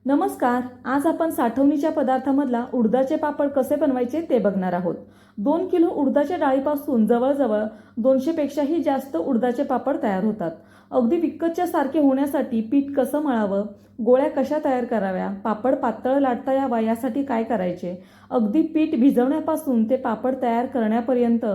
नमस्कार. आज आपण साठवणीच्या पदार्थामधला उडदाचे पापड कसे बनवायचे ते बघणार आहोत. 2 किलो उडदाच्या डाळीपासून जवळजवळ 200 पेक्षाही जास्त उडदाचे पापड तयार होतात. अगदी विकतच्या सारखे होण्यासाठी पीठ कसं मळावं, गोळ्या कशा तयार कराव्या, पापड पातळ लाटता यावा यासाठी काय करायचे, अगदी पीठ भिजवण्यापासून ते पापड तयार करण्यापर्यंत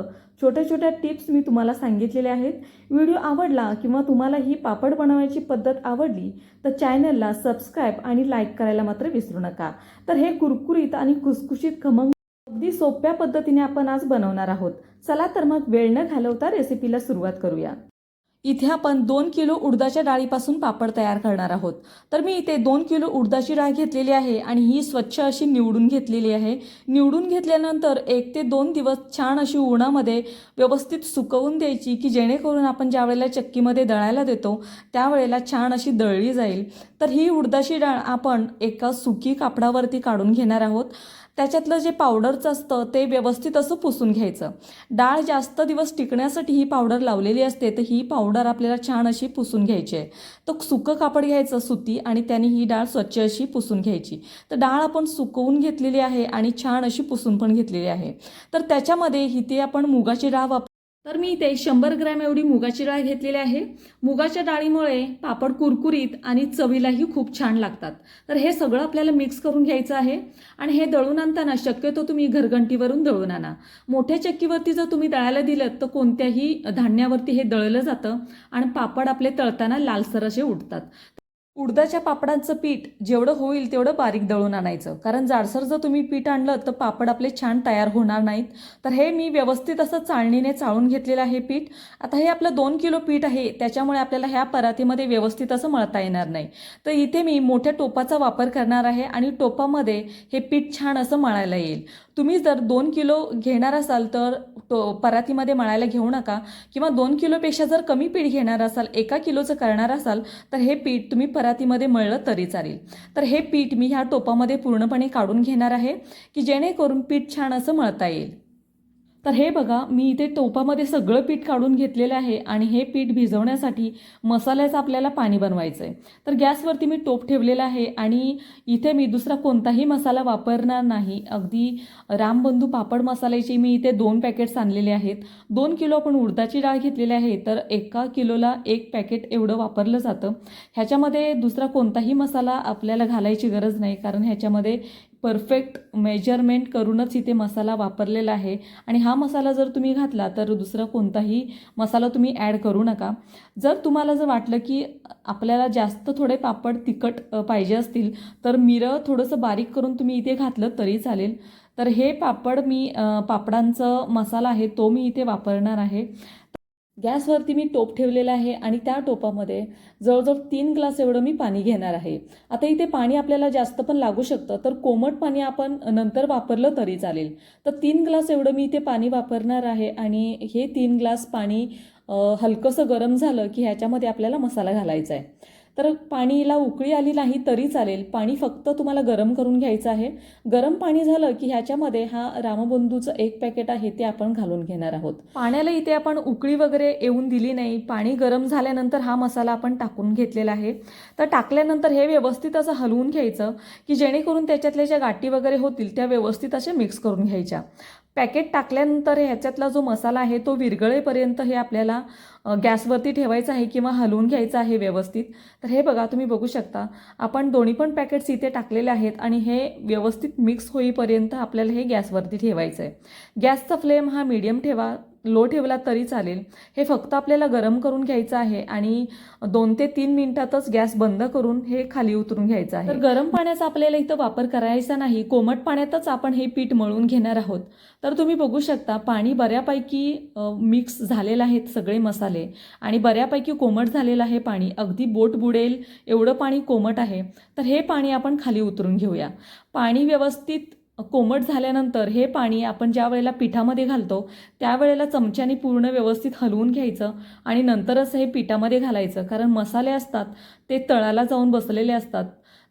छोट्या छोट्या टिप्स मी तुम्हाला सांगितलेल्या आहेत. व्हिडिओ आवडला किंवा तुम्हाला ही पापड बनवण्याची पद्धत आवडली तर चॅनलला सबस्क्राईब आणि लाईक करायला मात्र विसरू नका. तर हे कुरकुरीत आणि खुसखुशीत खमंग अगदी सोप्या पद्धतीने आपण आज बनवणार आहोत. चला तर मग वेळ न घालवता रेसिपीला सुरुवात करूया. इथे आपण 2 किलो उडदाच्या डाळीपासून पापड तयार करणार आहोत. तर मी इथे 2 किलो उडदाची डाळ घेतलेली आहे आणि ही स्वच्छ अशी निवडून घेतलेली आहे. निवडून घेतल्यानंतर 1 ते 2 दिवस छान अशी उन्हामध्ये व्यवस्थित सुकवून द्यायची की जेणेकरून आपण ज्या वेळेला चक्कीमध्ये दळायला देतो त्यावेळेला छान अशी दळली जाईल. तर ही उडदाची डाळ आपण एका सुकी कापडावरती काढून घेणार आहोत. त्याच्यातलं जे पावडरचं असतं ते व्यवस्थित असं पुसून घ्यायचं. डाळ जास्त दिवस टिकण्यासाठी ही पावडर लावलेली असते, तर ही पावडर आपल्याला छान अशी पुसून घ्यायची आहे. तर सुकं कापड घ्यायचं सुती आणि त्याने ही डाळ स्वच्छ अशी पुसून घ्यायची. तर डाळ आपण सुकवून घेतलेली आहे आणि छान अशी पुसून पण घेतलेली आहे. तर त्याच्यामध्ये इथे आपण मुगाची डाळ तर मी इथे 100 ग्रॅम एवढी मुगाची डाळ घेतलेली आहे. मुगाच्या डाळीमुळे पापड कुरकुरीत आणि चवीलाही खूप छान लागतात. तर हे सगळं आपल्याला मिक्स करून घ्यायचं आहे आणि हे दळून आणताना शक्यतो तुम्ही घरघंटीवरून दळून आणा. मोठ्या चक्कीवरती जर तुम्ही दळायला दिलं तर कोणत्याही धान्यावरती हे दळलं जातं आणि पापड आपले तळताना लालसर असे उडतात. उडदाच्या पापडांचं पीठ जेवढं होईल तेवढं बारीक दळून आणायचं, कारण जाडसर जर तुम्ही पीठ आणलं तर पापड आपले छान तयार होणार नाहीत. तर हे मी व्यवस्थित असं चाळणीने चाळून घेतलेलं आहे पीठ. आता हे आपलं 2 किलो पीठ आहे, त्याच्यामुळे आपल्याला ह्या परातीमध्ये व्यवस्थित असं मळता येणार नाही. तर इथे मी मोठ्या टोपाचा वापर करणार आहे आणि टोपामध्ये हे पीठ छान असं मळायला येईल. तुम्ही जर 2 किलो घेणार असाल तर परातीमध्ये मळायला घेऊ नका, किंवा 2 किलोपेक्षा जर कमी पीठ घेणार असाल, 1 किलोचं करणार असाल तर हे पीठ तुम्ही परातीमध्ये मळलं तरी चालेल. तर हे पीठ मी ह्या टोपामध्ये पूर्णपणे काढून घेणार आहे की जेणेकरून पीठ छान असं मळता येईल. तर हे बघा, मी इथे टोपामध्ये सगळं पीठ काढून घेतलेलं आहे आणि हे पीठ भिजवण्यासाठी मसाल्याचं आपल्याला पाणी बनवायचं आहे. तर गॅसवरती मी टोप ठेवलेला आहे आणि इथे मी दुसरा कोणताही मसाला वापरणार नाही. अगदी रामबंधू पापड मसाल्याचे मी इथे 2 पॅकेट्स आणलेले आहेत. 2 किलो आपण उडदाची डाळ घेतलेली आहे, तर 1 किलोला 1 पॅकेट एवढं वापरलं जातं. ह्याच्यामध्ये दुसरा कोणताही मसाला आपल्याला घालायची गरज नाही, कारण ह्याच्यामध्ये परफेक्ट मेजरमेंट करूनच इथे मसाला वापरलेला आहे. आणि हा मसाला जर तुम्ही घातला तर दुसरा कोणताही मसाला तुम्ही ॲड करू नका. जर वाटलं की आपल्याला जास्त थोडे पापड तिखट पाहिजे असतील तर मिरं थोडंसं बारीक करून तुम्ही इथे घातलं तरी चालेल. तर हे पापडांचा मसाला आहे तो मी इथे वापरणार आहे. गॅसवरती मी टोप ठेवलेला आहे आणि त्या टोपामध्ये जवळजवळ 3 ग्लास एवढं मी पाणी घेणार आहे. आता इथे पाणी आपल्याला जास्त पण लागू शकतं, तर कोमट पाणी आपण नंतर वापरलं तरी चालेल. तर 3 ग्लास एवढं मी इथे पाणी वापरणार आहे आणि हे 3 ग्लास पाणी हलकंसं गरम झालं की ह्याच्यामध्ये आपल्याला मसाला घालायचा आहे. तर पाणीला उकळी आली नाही तरी चालेल, पाणी फक्त तुम्हाला गरम करून घ्यायचं आहे. गरम पाणी झालं की ह्याच्यामध्ये हा रामबंधूचं 1 पॅकेट आहे ते आपण घालून घेणार आहोत. पाण्याला इथे आपण उकळी वगैरे येऊन दिली नाही. पाणी गरम झाल्यानंतर हा मसाला आपण टाकून घेतलेला आहे. तर टाकल्यानंतर हे व्यवस्थित असं हलवून घ्यायचं की जेणेकरून त्याच्यातल्या ज्या गाठी वगैरे होतील त्या व्यवस्थित अशा मिक्स करून घ्यायच्या. पॅकेट टाकल्यानंतर ह्याच्यातला जो मसाला आहे तो विरघळेपर्यंत हे आपल्याला गॅसवरती ठेवायचं आहे किंवा हलवून घ्यायचं आहे व्यवस्थित. तर हे बघा, तुम्ही बघू शकता आपण दोन्ही पण पॅकेट्स इथे टाकलेले आहेत आणि हे व्यवस्थित मिक्स होईपर्यंत आपल्याला हे गॅसवरती ठेवायचं आहे. गॅसचा फ्लेम हा मीडियम ठेवा, लो ठेवला तरी चालेल. हे फक्त आपल्याला गरम करून घ्यायचं आहे आणि 2 ते 3 मिनिटातच गॅस बंद करून हे खाली उतरून घ्यायचं आहे. तर गरम पाण्याचा आपल्याला इथं वापर करायचा नाही, कोमट पाण्यातच आपण हे पीठ मळून घेणार आहोत. तर तुम्ही बघू शकता पाणी बऱ्यापैकी मिक्स झालेलं आहेत सगळे मसाले आणि बऱ्यापैकी कोमट झालेलं आहे पाणी. अगदी बोट बुडेल एवढं पाणी कोमट आहे. तर हे पाणी आपण खाली उतरून घेऊया. पाणी व्यवस्थित कोमट झाल्यानंतर हे पाणी आपण ज्या वेळेला पिठामध्ये घालतो त्यावेळेला चमच्याने पूर्ण व्यवस्थित हलवून घ्यायचं आणि नंतरच हे पिठामध्ये घालायचं, कारण मसाले असतात ते तळाला जाऊन बसलेले असतात.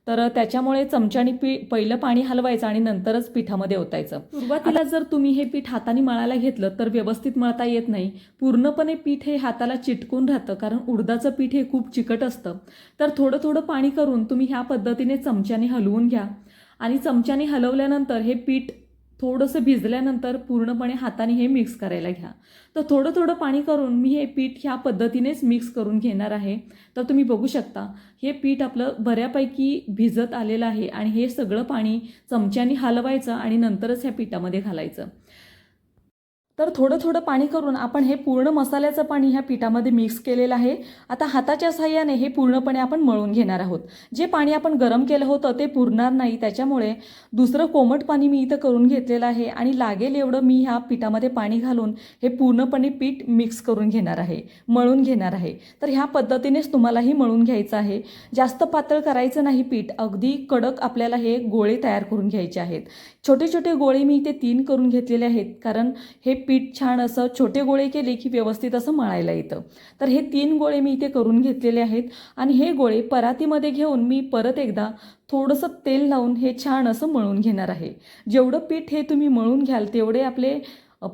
तर त्याच्यामुळे चमच्याने पहिलं पाणी हलवायचं आणि नंतरच पिठामध्ये ओतायचं. सुरुवातीला जर तुम्ही हे पीठ हाताने मळायला घेतलं तर व्यवस्थित मळता येत नाही. पूर्णपणे पीठ हे हाताला चिटकून राहतं, कारण उडदाचं पीठ हे खूप चिकट असतं. तर थोडं थोडं पाणी करून तुम्ही ह्या पद्धतीने चमच्याने हलवून घ्या आणि चमच्याने हलवल्यानंतर हे पीठ थोडंसं भिजल्यानंतर पूर्णपणे हाताने हे मिक्स करायला घ्या. तर थोडं थोडं पाणी करून मी हे पीठ ह्या पद्धतीनेच मिक्स करून घेणार आहे. तर तुम्ही बघू शकता हे पीठ आपलं बऱ्यापैकी भिजत आलेलं आहे आणि हे सगळं पाणी चमच्याने हलवायचं आणि नंतरच ह्या पिठामध्ये घालायचं. तर थोडं थोडं पाणी करून आपण हे पूर्ण मसाल्याचं पाणी ह्या पिठामध्ये मिक्स केलेलं आहे. आता हाताच्या साहाय्याने हे पूर्णपणे आपण मळून घेणार आहोत. जे पाणी आपण गरम केलं होतं ते पुरणार नाही, त्याच्यामुळे दुसरं कोमट पाणी मी इथं करून घेतलेलं आहे आणि लागेल एवढं मी ह्या पिठामध्ये पाणी घालून हे पूर्णपणे पीठ मिक्स करून घेणार आहे, मळून घेणार आहे. तर ह्या पद्धतीनेच तुम्हालाही मळून घ्यायचं आहे. जास्त पातळ करायचं नाही पीठ, अगदी कडक आपल्याला हे गोळे तयार करून घ्यायचे आहेत. छोटे छोटे गोळे मी इथे 3 करून घेतलेले आहेत, कारण हे पीठ छान असं छोटे गोळे केले की व्यवस्थित असं मळायला येतं. तर हे 3 गोळे मी इथे करून घेतलेले आहेत आणि हे गोळे परातीमध्ये घेऊन मी परत एकदा थोडंसं तेल लावून हे छान असं मळून घेणार आहे. जेवढं पीठ हे तुम्ही मळून घ्याल तेवढे आपले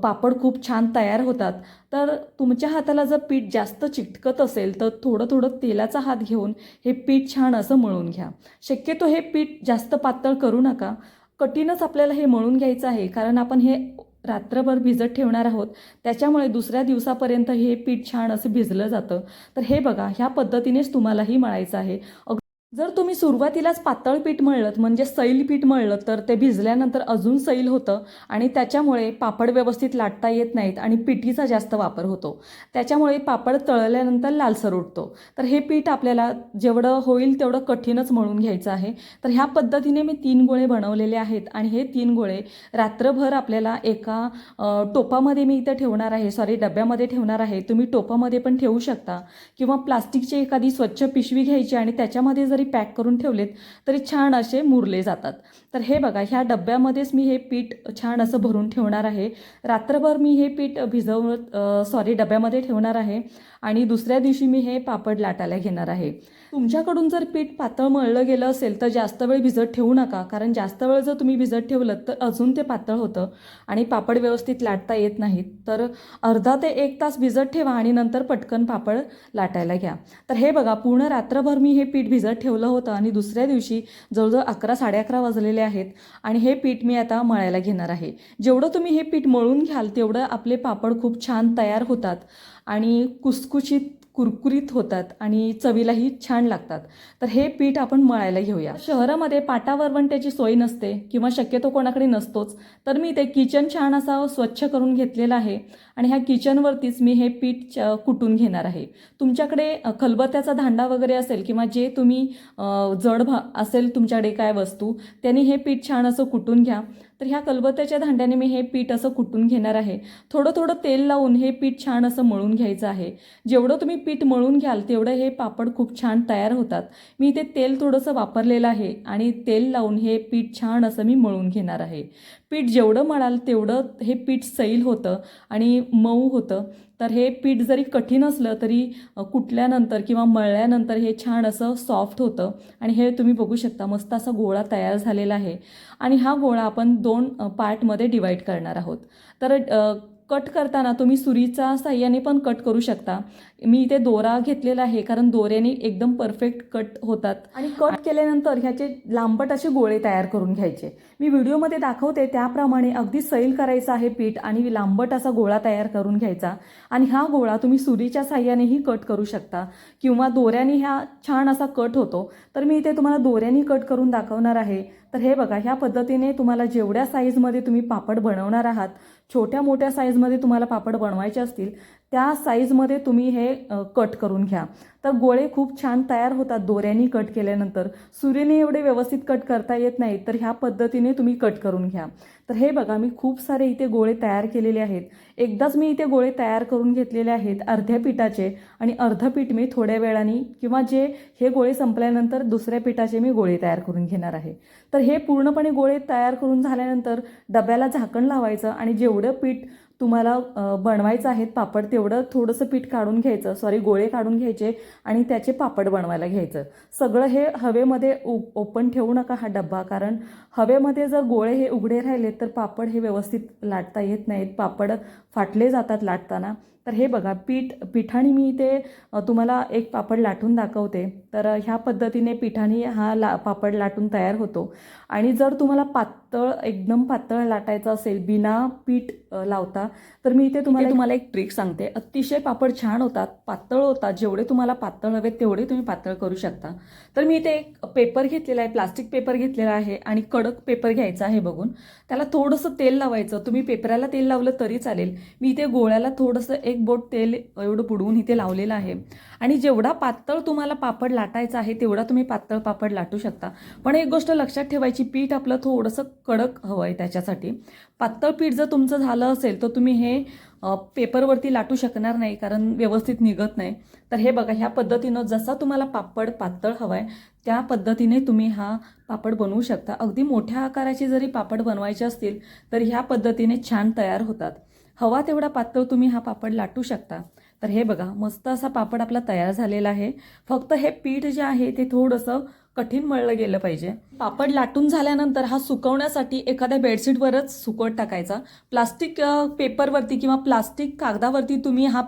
पापड खूप छान तयार होतात. तर तुमच्या हाताला जर पीठ जास्त चिटकत असेल तर थोडं थोडं तेलाचा हात घेऊन हे पीठ छान असं मळून घ्या. शक्यतो हे पीठ जास्त पातळ करू नका, कठीणच आपल्याला हे मळून घ्यायचं आहे, कारण आपण हे रात्रभर भिजत ठेवणार आहोत. त्याच्यामुळे दुसऱ्या दिवसापर्यंत हे पीठ छान असं भिजलं जातं. तर हे बघा ह्या पद्धतीनेच तुम्हालाही मळायचं आहे. जर तुम्ही सुरुवातीलाच पातळ पीठ मळलं म्हणजे सैल पीठ मळलं तर ते भिजल्यानंतर अजून सैल होतं आणि त्याच्यामुळे पापड व्यवस्थित लाटता येत नाहीत आणि पिठीचा जास्त वापर होतो. त्याच्यामुळे पापड तळल्यानंतर लालसर उठतो. तर हे पीठ आपल्याला जेवढं होईल तेवढं कठीणच मळून घ्यायचं आहे. तर ह्या पद्धतीने मी 3 गोळे बनवलेले आहेत आणि हे 3 गोळे रात्रभर आपल्याला एका टोपामध्ये मी इथं ठेवणार आहे, डब्यामध्ये ठेवणार आहे. तुम्ही टोपामध्ये पण ठेवू शकता किंवा प्लास्टिकची एखादी स्वच्छ पिशवी घ्यायची आणि त्याच्यामध्ये जरी पॅक करून ठेवलेत तरी छान असे मुरले जातात. तर हे बघा ह्या डब्यामध्येच मी हे पीठ छान असं भरून ठेवणार आहे. रात्रभर मी हे पीठ डब्यामध्ये ठेवणार आहे आणि दुसऱ्या दिवशी मी हे पापड लाटायला घेणार आहे. तुमच्याकडून जर पीठ पातळ मळलं गेलं असेल तर जास्त वेळ भिजत ठेवू नका, कारण जास्त वेळ जर तुम्ही भिजत ठेवलं तर अजून ते पातळ होतं आणि पापड व्यवस्थित लाटता येत नाहीत. तर अर्धा ते 1 तास भिजत ठेवा आणि नंतर पटकन पापड लाटायला घ्या. तर हे बघा पूर्ण रात्रभर मी हे पीठ भिजत ठेवलं होतं आणि दुसऱ्या दिवशी जवळजवळ 11 11:30 वाजलेले आहेत आणि हे पीठ मी आता मळायला घेणार आहे. जेवढं तुम्ही हे पीठ मळून घ्याल तेवढं आपले पापड खूप छान तयार होतात आणि कुसकुशीत कुरकुरीत होतात आणि चवीलाही छान लागतात. तर हे पीठ आपण मळायला घेऊया. शहरामध्ये पाटा वरवंट्याची सोय नसते किंवा शक्यतो कोणाकडे नसतोच, तर मी ते किचन छान असा स्वच्छ करून घेतलेला आहे आणि ह्या किचनवरतीच मी हे पीठ कुटून घेणार आहे. तुमच्याकडे खलबत्त्याचा धांडा वगैरे असेल किंवा जे तुम्ही असेल तुमच्याकडे काय वस्तू, त्यांनी हे पीठ छान असं कुटून घ्या. तर ह्या खलबत्त्याच्या धांड्याने मी हे पीठ असं कुटून घेणार आहे. थोडं थोडं तेल लावून हे पीठ छान असं मळून घ्यायचं आहे. जेवढं तुम्ही पीठ मळून घ्याल तेवढं हे पापड खूप छान तयार होतात. मी इथे तेल थोडंसं वापरलेलं आहे आणि तेल लावून हे पीठ छान असं मी मळून घेणार आहे. पीठ जेवढं मळाल तेवढं हे पीठ सैल होतं आणि मऊ होतं. तर हे पीठ जरी कठीण असलं तरी कुटल्यानंतर किंवा मळल्यानंतर हे छान असं सॉफ्ट होतं आणि हे तुम्ही बघू शकता मस्त असा गोळा तयार झालेला आहे आणि हा गोळा आपण 2 पार्टमध्ये डिवाईड करणार आहोत. तर कट करताना तुम्ही सुरीच्या साहाय्याने पण कट करू शकता. मी इथे दोरा घेतलेला आहे, कारण दोऱ्याने एकदम परफेक्ट कट होतात आणि कट केल्यानंतर ह्याचे लांबट असे गोळे तयार करून घ्यायचे. मी व्हिडिओमध्ये दाखवते त्याप्रमाणे अगदी सैल करायचं आहे पीठ आणि लांबट असा गोळा तयार करून घ्यायचा आणि हा गोळा तुम्ही सुरीच्या साहाय्यानेही कट करू शकता किंवा दोऱ्याने हा छान असा कट होतो. तर मी इथे तुम्हाला दोऱ्याने कट करून दाखवणार आहे. तर हे बघा ह्या पद्धतीने तुम्हाला जेवढ्या साईजमध्ये तुम्ही पापड बनवणार आहात, छोट्या मोठ्या साईजमध्ये तुम्हाला पापड बनवायचे असतील त्या साईजमध्ये तुम्ही हे कट करून घ्या. तर गोळे खूप छान तयार होतात दोऱ्याने कट केल्यानंतर. सुरीने एवढे व्यवस्थित कट करता येत नाही, तर ह्या पद्धतीने तुम्ही कट करून घ्या. तर हे बघा मी खूप सारे इथे गोळे तयार केलेले आहेत. एकदाच मी इथे गोळे तयार करून घेतलेले आहेत अर्ध्या पिठाचे आणि अर्धं पीठ मी थोड्या वेळाने किंवा हे गोळे संपल्यानंतर दुसऱ्या पिठाचे मी गोळे तयार करून घेणार आहे. तर हे पूर्णपणे गोळे तयार करून झाल्यानंतर डब्याला झाकण लावायचं आणि जेवढं पीठ तुम्हाला बनवायचं आहेत पापड तेवढं थोडंसं पीठ काढून घ्यायचं, गोळे काढून घ्यायचे आणि त्याचे पापड बनवायला घ्यायचं. सगळं हे हवेमध्ये ओपन ठेवू नका हा डब्बा, कारण हवेमध्ये जर गोळे हे उघडे राहिले तर पापड हे व्यवस्थित लाटता येत नाहीत, पापड फाटले जातात लाटताना. तर हे बघा पिठाने मी इथे तुम्हाला एक पापड लाटून दाखवते. तर ह्या पद्धतीने पिठाने हा पापड लाटून तयार होतो. आणि जर तुम्हाला एकदम पातळ लाटायचं असेल बिना पीठ लावता, तर मी इथे तुम्हाला एक ट्रिक सांगते. अतिशय पापड छान होतात, पातळ होतात. जेवढे तुम्हाला पातळ हवे तेवढे तुम्ही पातळ करू शकता. तर मी इथे एक पेपर घेतलेला आहे, प्लास्टिक पेपर घेतलेला आहे आणि कडक पेपर घ्यायचा आहे बघून. त्याला थोडंसं तेल लावायचं. तुम्ही पेपराला तेल लावलं तरी चालेल. मी इथे गोळ्याला थोडंसं एक बोट तेल एवढं बुडवून इथे लावलेलं आहे. आणि जेवढा पातळ तुम्हाला पापड लाटायचा आहे तेवढा तुम्ही पातळ पापड लाटू शकता. पण एक गोष्ट लक्षात ठेवायची, पीठ आपलं थोडंसं कडक हवं आहे त्याच्यासाठी. पातळ पीठ जर तुमचं झालं असेल तर तुम्ही हे पेपरवरती लाटू शकणार नाही, कारण व्यवस्थित निघत नाही. तर हे बघा, ह्या पद्धतीनं जसा तुम्हाला पापड पातळ हवा आहे त्या पद्धतीने तुम्ही हा पापड बनवू शकता. अगदी मोठ्या आकाराचे जरी पापड बनवायचे असतील तर ह्या पद्धतीने छान तयार होतात. हवा तेवढा पातळ तुम्ही हा पापड लाटू शकता. तर हे बघा, मस्त असा पापड आपला तयार झालेला आहे. फक्त हे पीठ जे आहे ते थोडंसं कठीण मळलं गेलं पाहिजे. पापड लाटून झाल्यानंतर हा सुकवण्यासाठी एखाद्या बेडशीटवरच सुकवत टाकायचा. प्लास्टिक पेपरवरती किंवा प्लास्टिक कागदावरती तुम्ही हा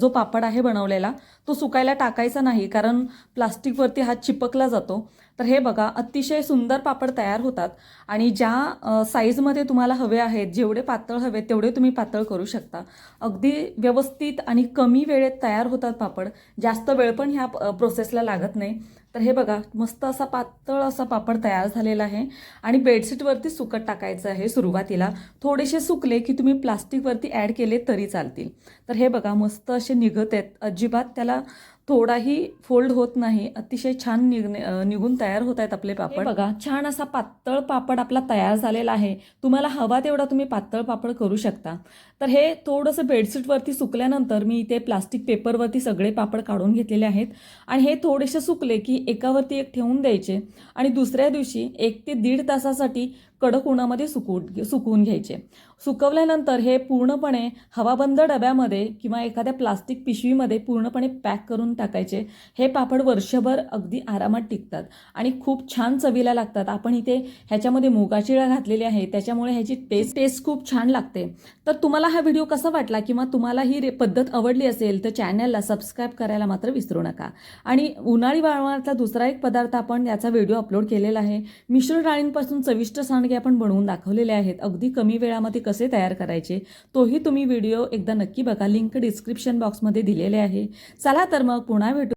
जो पापड आहे बनवलेला तो सुकायला टाकायचा नाही, कारण प्लास्टिकवरती हा चिपकला जातो. तर हे बघा, अतिशय सुंदर पापड तयार होतात. आणि ज्या साईजमध्ये तुम्हाला हवे आहेत, जेवढे पातळ हवे तेवढे तुम्ही पातळ करू शकता. अगदी व्यवस्थित आणि कमी वेळेत तयार होतात पापड. जास्त वेळ पण ह्या प्रोसेसला लागत नाही. तर हे बघा, मस्त असा पातळ असा पापड तयार झालेला आहे. आणि बेडशीटवरती सुकत टाकायचं आहे सुरुवातीला. थोडेसे सुकले की तुम्ही प्लास्टिकवरती ॲड केले तरी चालतील. तर हे बघा, मस्त असे निघत आहेत, अजिबात त्याला थोडाही फोल्ड होत नाही. अतिशय छान निघून तयार होत आहेत आपले पापड. बघा, छान असा पातळ पापड आपला तयार झालेला आहे. तुम्हाला हवा तेवढा तुम्ही पातळ पापड करू शकता. तर हे थोडंसं बेडशीटवरती सुकल्यानंतर मी इथे प्लास्टिक पेपरवरती सगळे पापड काढून घेतलेले आहेत. आणि हे थोडेसे सुकले की एकावरती एक ठेवून द्यायचे आणि दुसऱ्या दिवशी 1 ते 1.5 तासासाठी कडक उन्हामध्ये सुकवून घ्यायचे. सुकवल्यानंतर हे पूर्णपणे हवाबंद डब्यामध्ये किंवा एखाद्या प्लास्टिक पिशवीमध्ये पूर्णपणे पॅक करून टाकायचे. हे पापड वर्षभर अगदी आरामात टिकतात आणि खूप छान चवीला लागतात. आपण इथे ह्याच्यामध्ये मुगाची डाळ घातलेली आहे, त्याच्यामुळे ह्याची टेस्ट खूप छान लागते. तर तुम्हाला हा व्हिडिओ कसा वाटला किंवा तुम्हाला ही पद्धत आवडली असेल तर चॅनलला सबस्क्राईब करायला मात्र विसरू नका. आणि उन्हाळी वाळवणातला दुसरा एक पदार्थ आपण याचा व्हिडिओ अपलोड केलेला आहे. मिश्र डाळींपासून चविष्ट सांडगे आपण बनवून दाखवलेले आहेत. अगदी कमी वेळामध्ये कसे तयार करायचे तोही तुम्ही व्हिडिओ एकदा नक्की बघा. लिंक डिस्क्रिप्शन बॉक्समध्ये दिलेले आहे. चला तर मग पुन्हा भेटू.